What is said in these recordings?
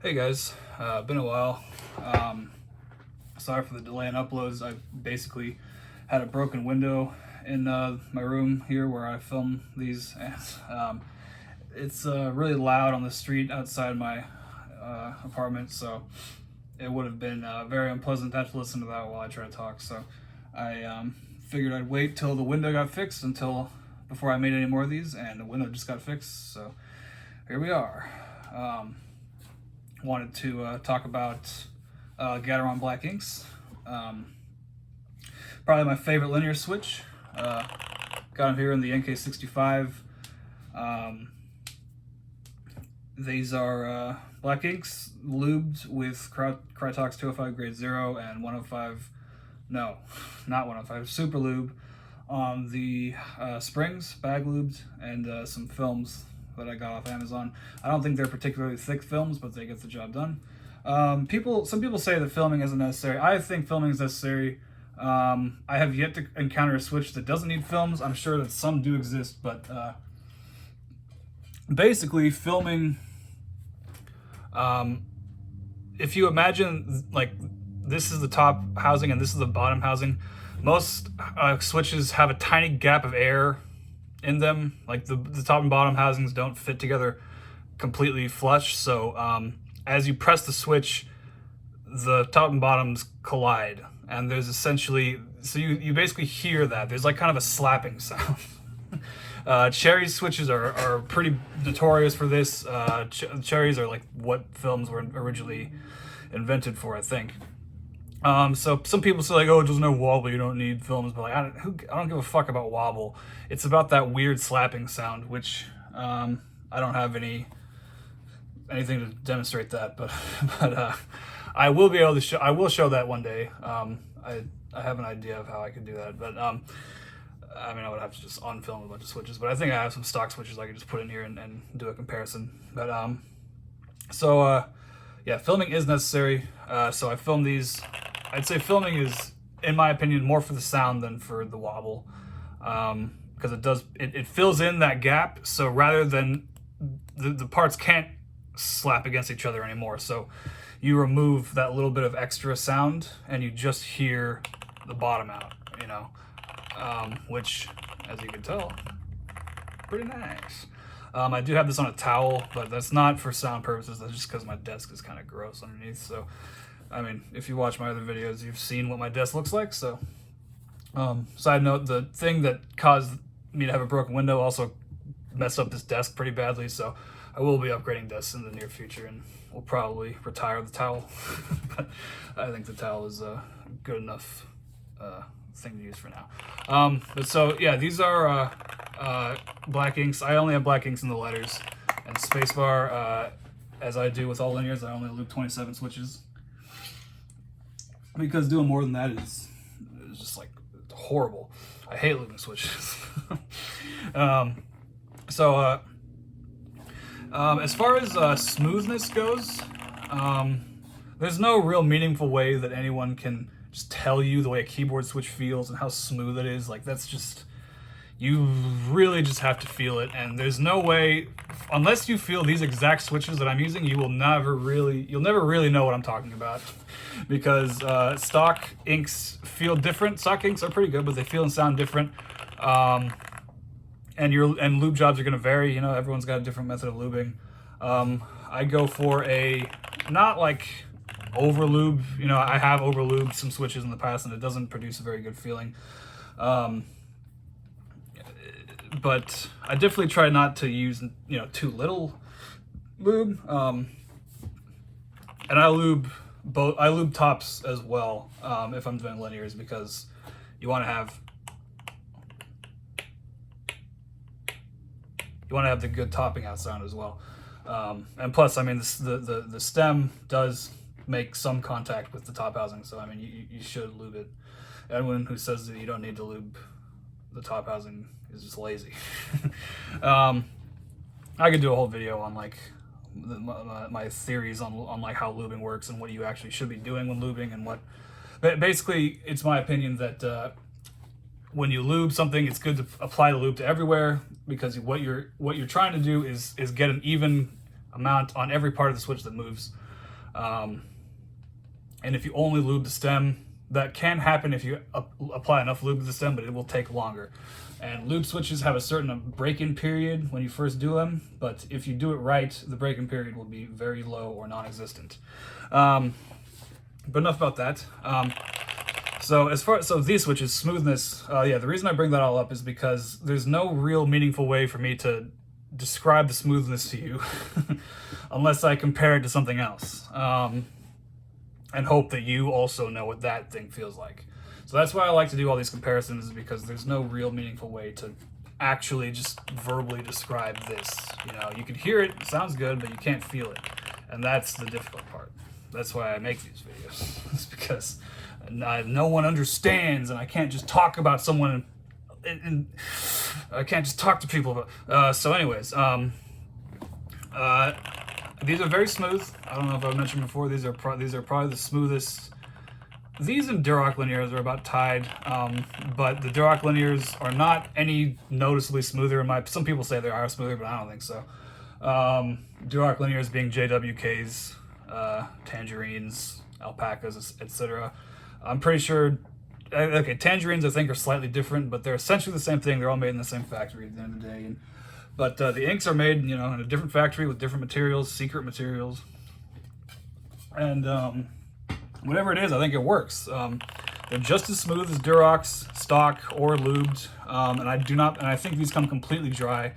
Hey guys, been a while. Sorry for the delay in uploads. I basically had a broken window in my room here where I film these, and it's really loud on the street outside my apartment, so it would have been very unpleasant to have to listen to that while I try to talk. So I figured I'd wait till the window got fixed before I made any more of these, and the window just got fixed. So here we are. Wanted to talk about Gateron Black Inks. Probably my favorite linear switch. Got them here in the NK65. These are Black Inks lubed with Krytox 205 grade 0 and 105, no, not 105, super lube on the springs, bag lubed, and some films that I got off Amazon. I don't think they're particularly thick films, but they get the job done. Some people say that filming isn't necessary. I think filming is necessary. I have yet to encounter a switch that doesn't need films. I'm sure that some do exist, but basically filming, if you imagine like this is the top housing and this is the bottom housing, most switches have a tiny gap of air in them. Like the top and bottom housings don't fit together completely flush, so as you press the switch, the top and bottoms collide, and there's essentially, so you basically hear that there's like kind of a slapping sound. Cherry switches are pretty notorious for this. Cherries are like what films were originally invented for, I think. So some people say like, oh, there's no wobble, you don't need films, but like, I don't give a fuck about wobble. It's about that weird slapping sound, which I don't have anything to demonstrate that, but I will be able to show. I will show that one day. I have an idea of how I could do that, but I mean, I would have to just unfilm a bunch of switches, but I think I have some stock switches I could just put in here and do a comparison. But yeah, filming is necessary. So I filmed these. I'd say filming is, in my opinion, more for the sound than for the wobble, because it fills in that gap. So rather than the parts can't slap against each other anymore, so you remove that little bit of extra sound and you just hear the bottom out, which, as you can tell, pretty nice. I do have this on a towel, but that's not for sound purposes. That's just because my desk is kind of gross underneath. So, I mean, if you watch my other videos, you've seen what my desk looks like. So, side note, the thing that caused me to have a broken window also messed up this desk pretty badly. So, I will be upgrading desks in the near future, and we'll probably retire the towel. But I think the towel is a good enough thing to use for now. But so yeah, these are Black Inks. I only have Black Inks in the letters and spacebar. As I do with all linears, I only loop 27 switches, because doing more than that is just like horrible. I hate looping switches. As far as smoothness goes, there's no real meaningful way that anyone can just tell you the way a keyboard switch feels and how smooth it is. Like, that's just, you really just have to feel it, and there's no way, unless you feel these exact switches that I'm using, you'll never really know what I'm talking about, because stock inks feel different. Stock inks are pretty good, but they feel and sound different. And lube jobs are going to vary. Everyone's got a different method of lubing. I go for a, not like over lube. I have over lubed some switches in the past, and it doesn't produce a very good feeling. But I definitely try not to use too little lube. And I lube both. I lube tops as well if I'm doing linears, because you want to have the good topping out sound as well. And plus, I mean, the stem does make some contact with the top housing, so I mean, you should lube it. Anyone who says that you don't need to lube the top housing is just lazy. I could do a whole video on like my theories on like how lubing works and what you actually should be doing when lubing, and what. But basically, it's my opinion that when you lube something, it's good to apply the lube to everywhere, because what you're trying to do is get an even amount on every part of the switch that moves. And if you only lube the stem, that can happen if you apply enough lube to the stem, but it will take longer. And lube switches have a certain break-in period when you first do them, but if you do it right, the break-in period will be very low or non-existent. But enough about that. So these switches, smoothness, yeah, the reason I bring that all up is because there's no real meaningful way for me to describe the smoothness to you unless I compare it to something else. And hope that you also know what that thing feels like. So that's why I like to do all these comparisons, because there's no real meaningful way to actually just verbally describe this. You know, you can hear it, it sounds good, but you can't feel it. And that's the difficult part. That's why I make these videos. It's because no one understands, and I can't just talk about someone, and I can't just talk to people about. So anyways, these are very smooth. I don't know if I've mentioned before, these are probably the smoothest. These and Duroc linears are about tied, but the Duroc linears are not any noticeably smoother. Some people say they are smoother, but I don't think so. Duroc linears being JWKs, tangerines, alpacas, etc. I'm pretty sure. Okay, tangerines I think are slightly different, but they're essentially the same thing. They're all made in the same factory at the end of the day. But the inks are made, you know, in a different factory with different materials, secret materials, and whatever it is, I think it works. They're just as smooth as Duroc's stock or lubed, and I think these come completely dry.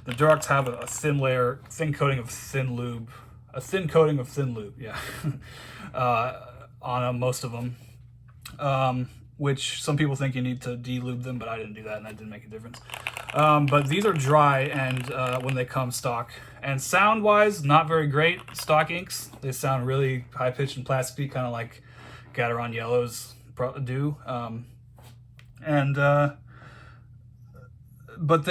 The Durocs have a thin coating of thin lube, yeah, on most of them. Which some people think you need to de-lube them, but I didn't do that, and that didn't make a difference. But these are dry, and when they come stock. And sound-wise, not very great stock inks. They sound really high-pitched and plasticky, kind of like Gateron yellows do. But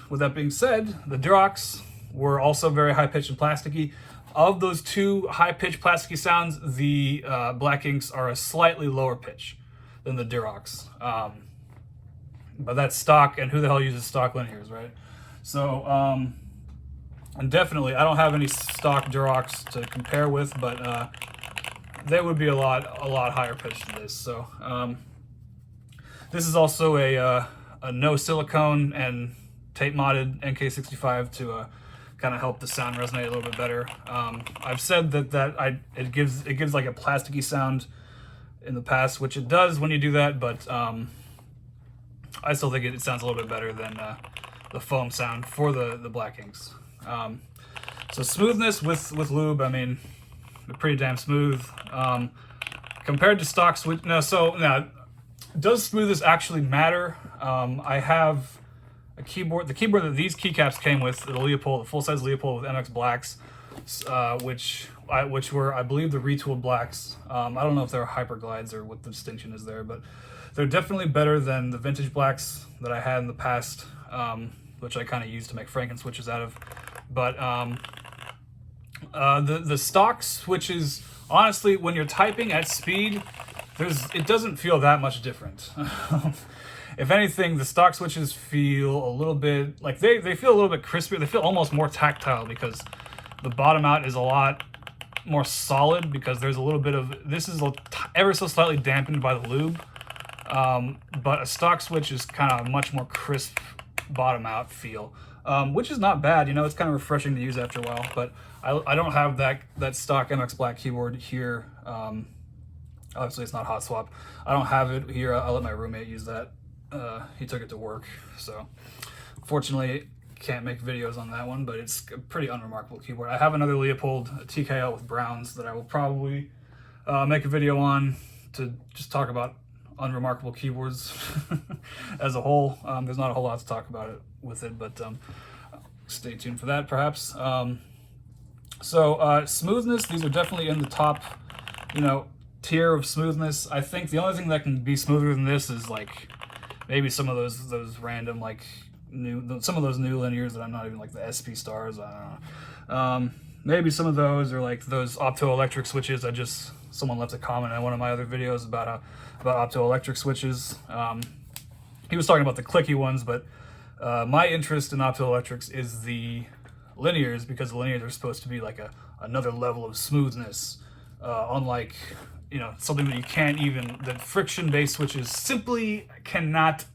with that being said, the Durocs were also very high-pitched and plasticky. Of those two high-pitched plasticky sounds, the Black Inks are a slightly lower pitch than the Durocs. But that's stock, and who the hell uses stock linears, right? So, and definitely, I don't have any stock Durocs to compare with, but they would be a lot higher pitched than this. So, this is also a no silicone and tape modded NK65 to kind of help the sound resonate a little bit better. I've said that it gives like a plasticky sound in the past, which it does when you do that, but I still think it sounds a little bit better than the foam sound for the Black Inks. So smoothness with lube, I mean, they're pretty damn smooth. Compared to stock switch, does smoothness actually matter? I have a keyboard, the keyboard that these keycaps came with, the Leopold, the full-size Leopold with MX Blacks, which were, I believe, the retooled blacks. I don't know if they're hyperglides or what the distinction is there, but they're definitely better than the vintage blacks that I had in the past, which I kind of used to make Franken switches out of. But the stock switches, honestly, when you're typing at speed, it doesn't feel that much different. If anything, the stock switches feel a little bit like they feel a little bit crispier. They feel almost more tactile because the bottom out is a lot more solid, because there's a little bit of, this is ever so slightly dampened by the lube, but a stock switch is kind of a much more crisp bottom out feel, which is not bad. You know, it's kind of refreshing to use after a while. But I don't have that stock MX Black keyboard here. Obviously it's not hot swap. I don't have it here. I'll let my roommate use that. He took it to work, so fortunately can't make videos on that one, but it's a pretty unremarkable keyboard. I have another Leopold TKL with browns that I will probably make a video on to just talk about unremarkable keyboards as a whole. There's not a whole lot to talk about it with it, but stay tuned for that perhaps. So smoothness, these are definitely in the top, tier of smoothness. I think the only thing that can be smoother than this is like maybe some of those random some of those new linears that I'm not even like the SP stars. I don't know. Maybe some of those, or like those optoelectric switches. Someone left a comment on one of my other videos about optoelectric switches. He was talking about the clicky ones, but my interest in optoelectrics is the linears, because the linears are supposed to be like a another level of smoothness, unlike, you know, something that you can't even, that friction-based switches simply cannot,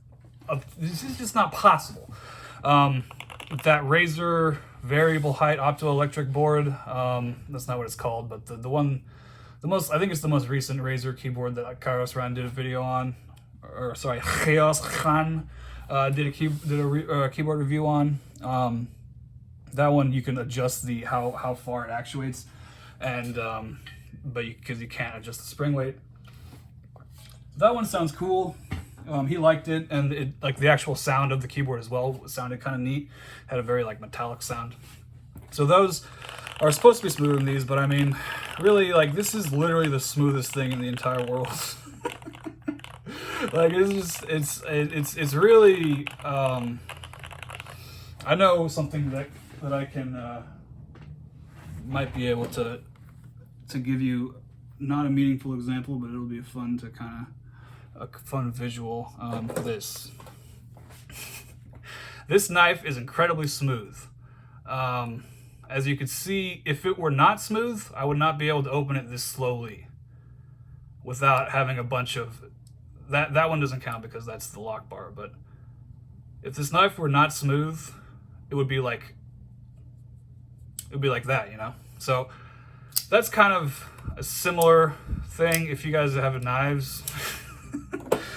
this is just not possible. With that Razer variable height optoelectric board, that's not what it's called, but the one, I think it's the most recent Razer keyboard that Kairos Ran did a video on, or sorry, Chaos Khan did a keyboard review on. That one you can adjust the how far it actuates, and but because you can't adjust the spring weight. That one sounds cool. He liked it, and it, like, the actual sound of the keyboard as well sounded kind of neat. Had a very like metallic sound. So those are supposed to be smoother than these, but I mean, really, like, this is literally the smoothest thing in the entire world. Like, it's just, it's really, I know something that I can, might be able to give you, not a meaningful example, but it'll be fun to kind of, a fun visual. This knife is incredibly smooth. As you can see, if it were not smooth, I would not be able to open it this slowly without having a bunch of, that one doesn't count because that's the lock bar, but if this knife were not smooth, it would be like that, you know? So that's kind of a similar thing if you guys have knives.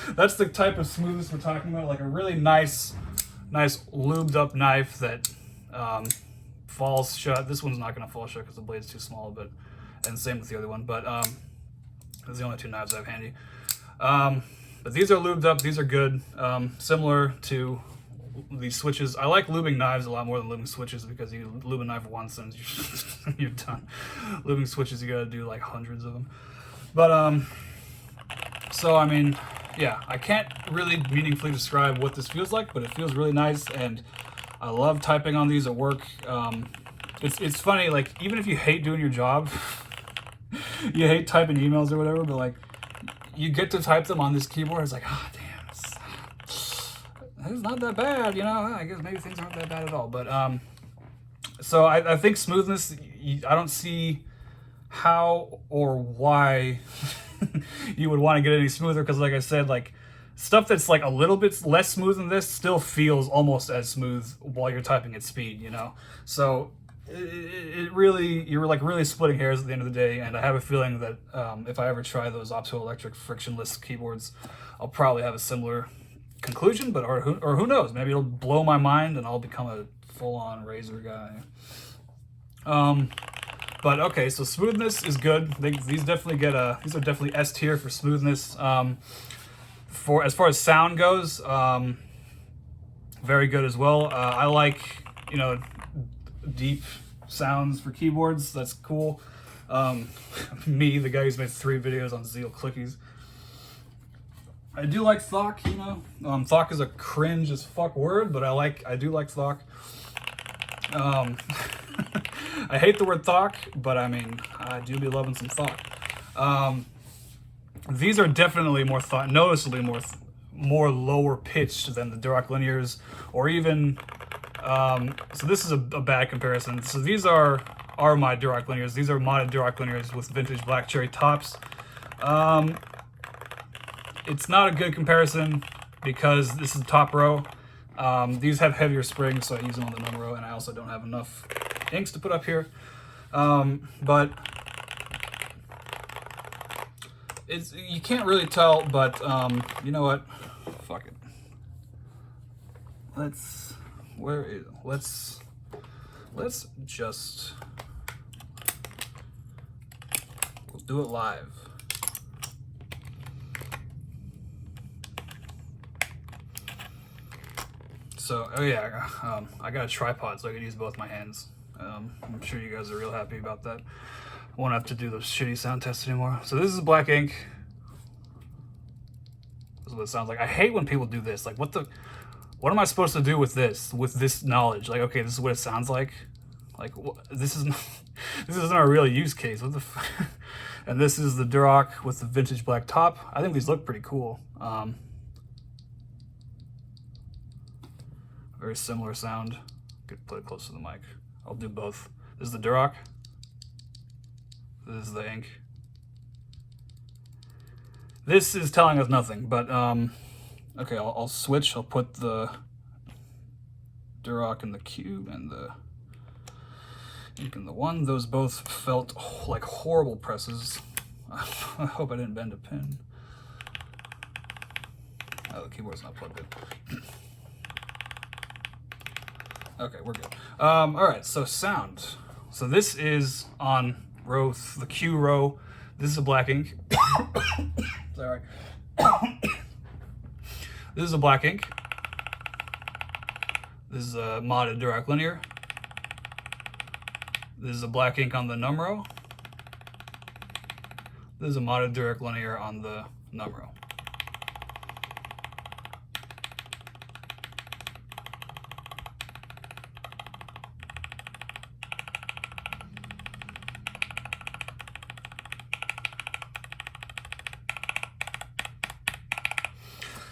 That's the type of smoothness we're talking about, like a really nice lubed up knife that falls shut. This one's not going to fall shut because the blade's too small, but, and same with the other one, but those are the only two knives I have handy. But these are lubed up, these are good, similar to these switches. I like lubing knives a lot more than lubing switches because you lube a knife once and you're done. Lubing switches, you gotta do like hundreds of them. But, so I mean, yeah, I can't really meaningfully describe what this feels like, but it feels really nice, and I love typing on these at work. It's funny, like, even if you hate doing your job, you hate typing emails or whatever, but like, you get to type them on this keyboard, it's like, oh damn, it's not that bad, you know. I guess maybe things aren't that bad at all. But so I think smoothness, I don't see how or why you would want to get any smoother, because like I said, like, stuff that's like a little bit less smooth than this still feels almost as smooth while you're typing at speed, you know. So it really, you're like really splitting hairs at the end of the day, and I have a feeling that if I ever try those optoelectric frictionless keyboards, I'll probably have a similar conclusion, but or who knows, maybe it'll blow my mind and I'll become a full-on Razer guy. But okay, so smoothness is good. These definitely get these are definitely S tier for smoothness. For as far as sound goes, very good as well. I like, you know, deep sounds for keyboards. That's cool. Me, the guy who's made 3 videos on Zeal clickies. I do like thock, you know. Thock is a cringe as fuck word, but I do like thock. I hate the word thock, but I mean, I do be loving some thock. These are definitely more noticeably more lower pitched than the Duroc linears, or even so this is a bad comparison. So these are my Duroc linears. These are modded Duroc linears with vintage black cherry tops. It's not a good comparison because this is top row. These have heavier springs, so I use them on the number row, and I also don't have enough inks to put up here. But you can't really tell, but you know what? Fuck it. Let's just, we'll do it live. So, oh yeah, I got a tripod so I can use both my hands. I'm sure you guys are real happy about that. I won't have to do those shitty sound tests anymore. So this is black ink. This is what it sounds like. I hate when people do this. Like, what am I supposed to do with this knowledge? Like, okay, this is what it sounds like. Like, this isn't a real use case. What the And this is the Duroc with the vintage black top. I think these look pretty cool. Very similar sound. Could put it close to the mic. I'll do both. This is the Duroc. This is the ink. This is telling us nothing, but okay, I'll switch. I'll put the Durock in the cube and the ink in the one. Those both felt like horrible presses. I hope I didn't bend a pin. Oh, the keyboard's not plugged in. Okay, we're good. All right, so sound. So this is on the Q row. This is a black ink. Sorry. This is a black ink. This is a modded Durock linear. This is a black ink on the num row. This is a modded Durock linear on the num row.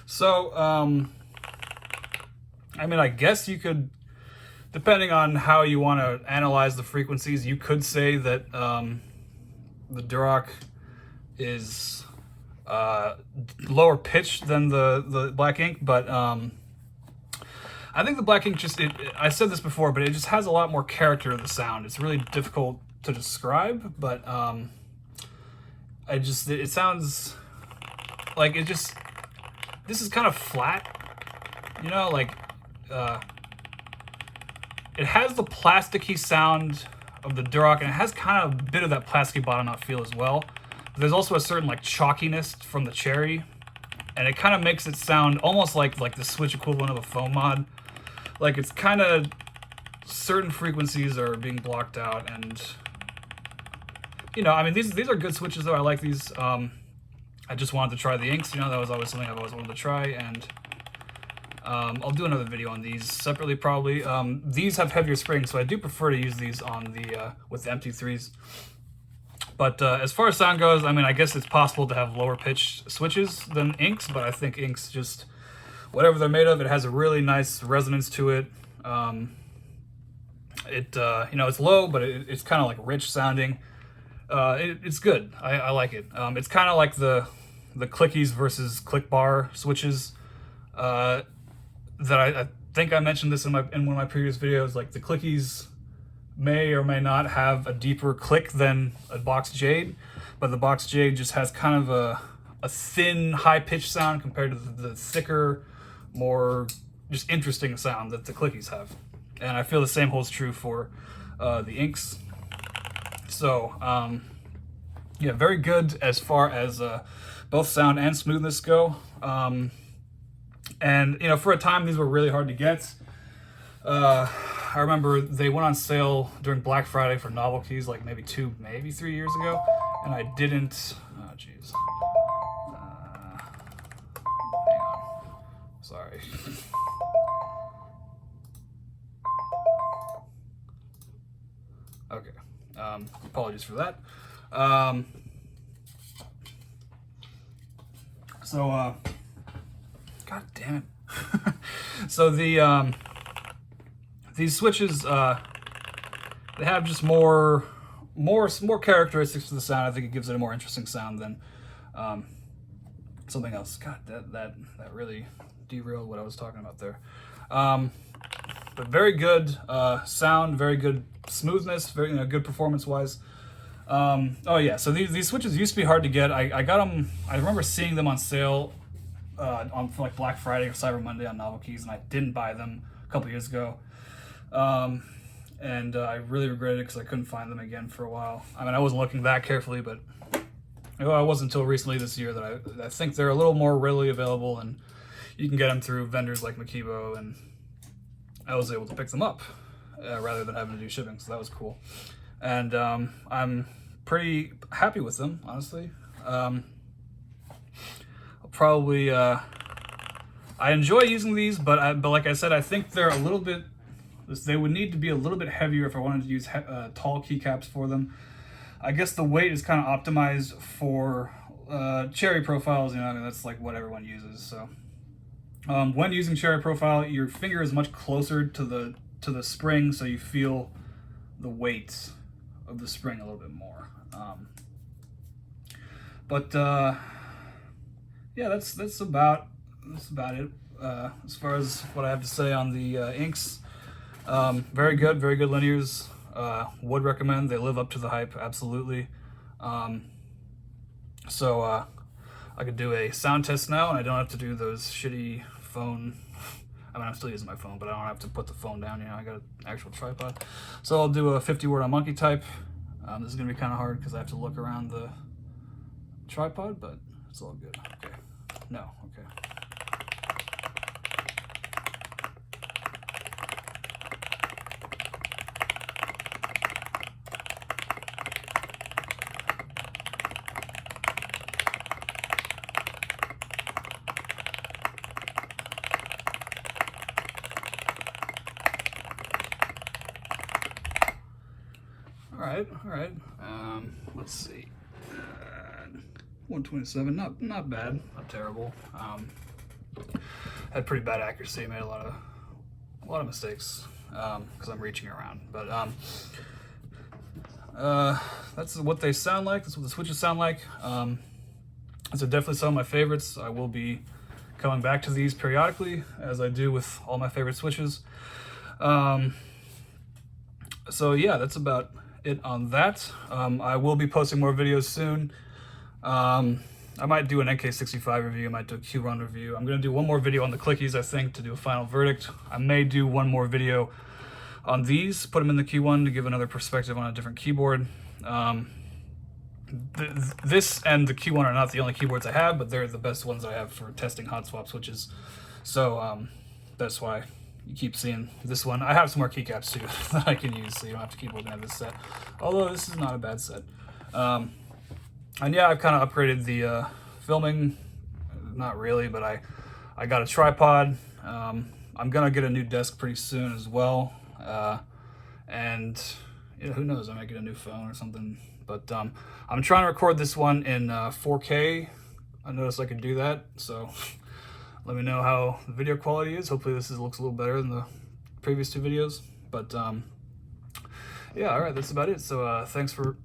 So, I mean, I guess you could, depending on how you want to analyze the frequencies, you could say that the Durock is lower pitched than the black ink, but I think the black ink just, I said this before, but it just has a lot more character to the sound. It's really difficult to describe, but it sounds like this is kind of flat, you know, like, it has the plasticky sound of the Durock, and it has kind of a bit of that plasticky bottom out feel as well. But there's also a certain, like, chalkiness from the cherry, and it kind of makes it sound almost like the switch equivalent of a foam mod. Like, it's kind of, certain frequencies are being blocked out, and, you know, I mean, these are good switches, though. I like these. I just wanted to try the inks, you know, that was always something I've always wanted to try, and I'll do another video on these separately, probably. These have heavier springs, so I do prefer to use these on the with the MT3s. But as far as sound goes, I mean, I guess it's possible to have lower pitched switches than inks, but I think inks just, whatever they're made of, it has a really nice resonance to it. You know, it's low, but it's kind of like rich sounding. It's good. I like it. It's kind of like the clickies versus click bar switches that I think I mentioned this in one of my previous videos. Like, the clickies may or may not have a deeper click than a box Jade, but the box Jade just has kind of a thin, high-pitched sound compared to the thicker, more just interesting sound that the clickies have. And I feel the same holds true for the inks. So, yeah, very good as far as both sound and smoothness go. And, you know, for a time, these were really hard to get. I remember they went on sale during Black Friday for novelties, like maybe 3 years ago, and I didn't. Oh, jeez. Hang on. Sorry. Okay. Apologies for that. God damn it. So these switches, they have just more characteristics to the sound. I think it gives it a more interesting sound than something else. God, that really derailed what I was talking about there. But very good sound, very good smoothness, very good performance-wise. Oh yeah, so these switches used to be hard to get. I got them. I remember seeing them on sale for like Black Friday or Cyber Monday on Novel Keys, and I didn't buy them a couple years ago. And I really regretted it because I couldn't find them again for a while. I mean, I wasn't looking that carefully, but it wasn't until recently this year that I think they're a little more readily available, and you can get them through vendors like Makibo, and I was able to pick them up rather than having to do shipping, so that was cool. And I'm pretty happy with them, honestly. I'll probably I enjoy using these, but like I said, I think they're a little bit. They would need to be a little bit heavier if I wanted to use tall keycaps for them. I guess the weight is kind of optimized for cherry profiles. You know, I mean, that's like what everyone uses. So when using cherry profile, your finger is much closer to the spring, so you feel the weight the spring a little bit more. But yeah, that's about it as far as what I have to say on the inks. Very good linears. Would recommend. They live up to the hype, absolutely. So I could do a sound test now, and I don't have to do those shitty phone. I mean, I'm still using my phone, but I don't have to put the phone down. You know, I got an actual tripod. So I'll do a 50 word on monkey type. This is gonna be kind of hard because I have to look around the tripod, but it's all good. Okay. No. Okay. All right. Let's see. 127, not bad, not terrible. Had pretty bad accuracy. Made a lot of mistakes because I'm reaching around. But that's what they sound like. That's what the switches sound like. These are definitely some of my favorites. I will be coming back to these periodically, as I do with all my favorite switches. So yeah, that's about it on that. I will be posting more videos soon. I might do an NK65 review, I might do a Q1 review. I'm going to do one more video on the clickies, I think, to do a final verdict. I may do one more video on these, put them in the Q1 to give another perspective on a different keyboard. This and the Q1 are not the only keyboards I have, but they're the best ones I have for testing hot swap switches. So that's why you keep seeing this one. I have some more keycaps too that I can use, so you don't have to keep looking at this set. Although this is not a bad set. And yeah, I've kind of upgraded the filming. Not really, but I got a tripod. I'm gonna get a new desk pretty soon as well. And you know, who knows, I might get a new phone or something. But I'm trying to record this one in 4K. I noticed I could do that, so let me know how the video quality is. Hopefully this looks a little better than the previous two videos. But yeah, all right, that's about it. So thanks for